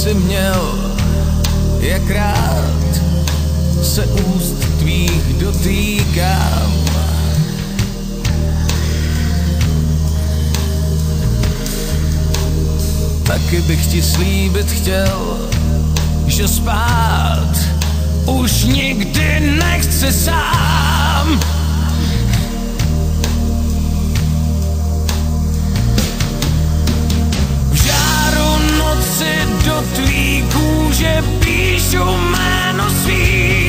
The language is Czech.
si měl, jak rád se úst tvých dotýkám. Taky bych ti slíbit chtěl, že spát už nikdy nechci sám. V žáru noci do tvý kůže píšu jméno svý.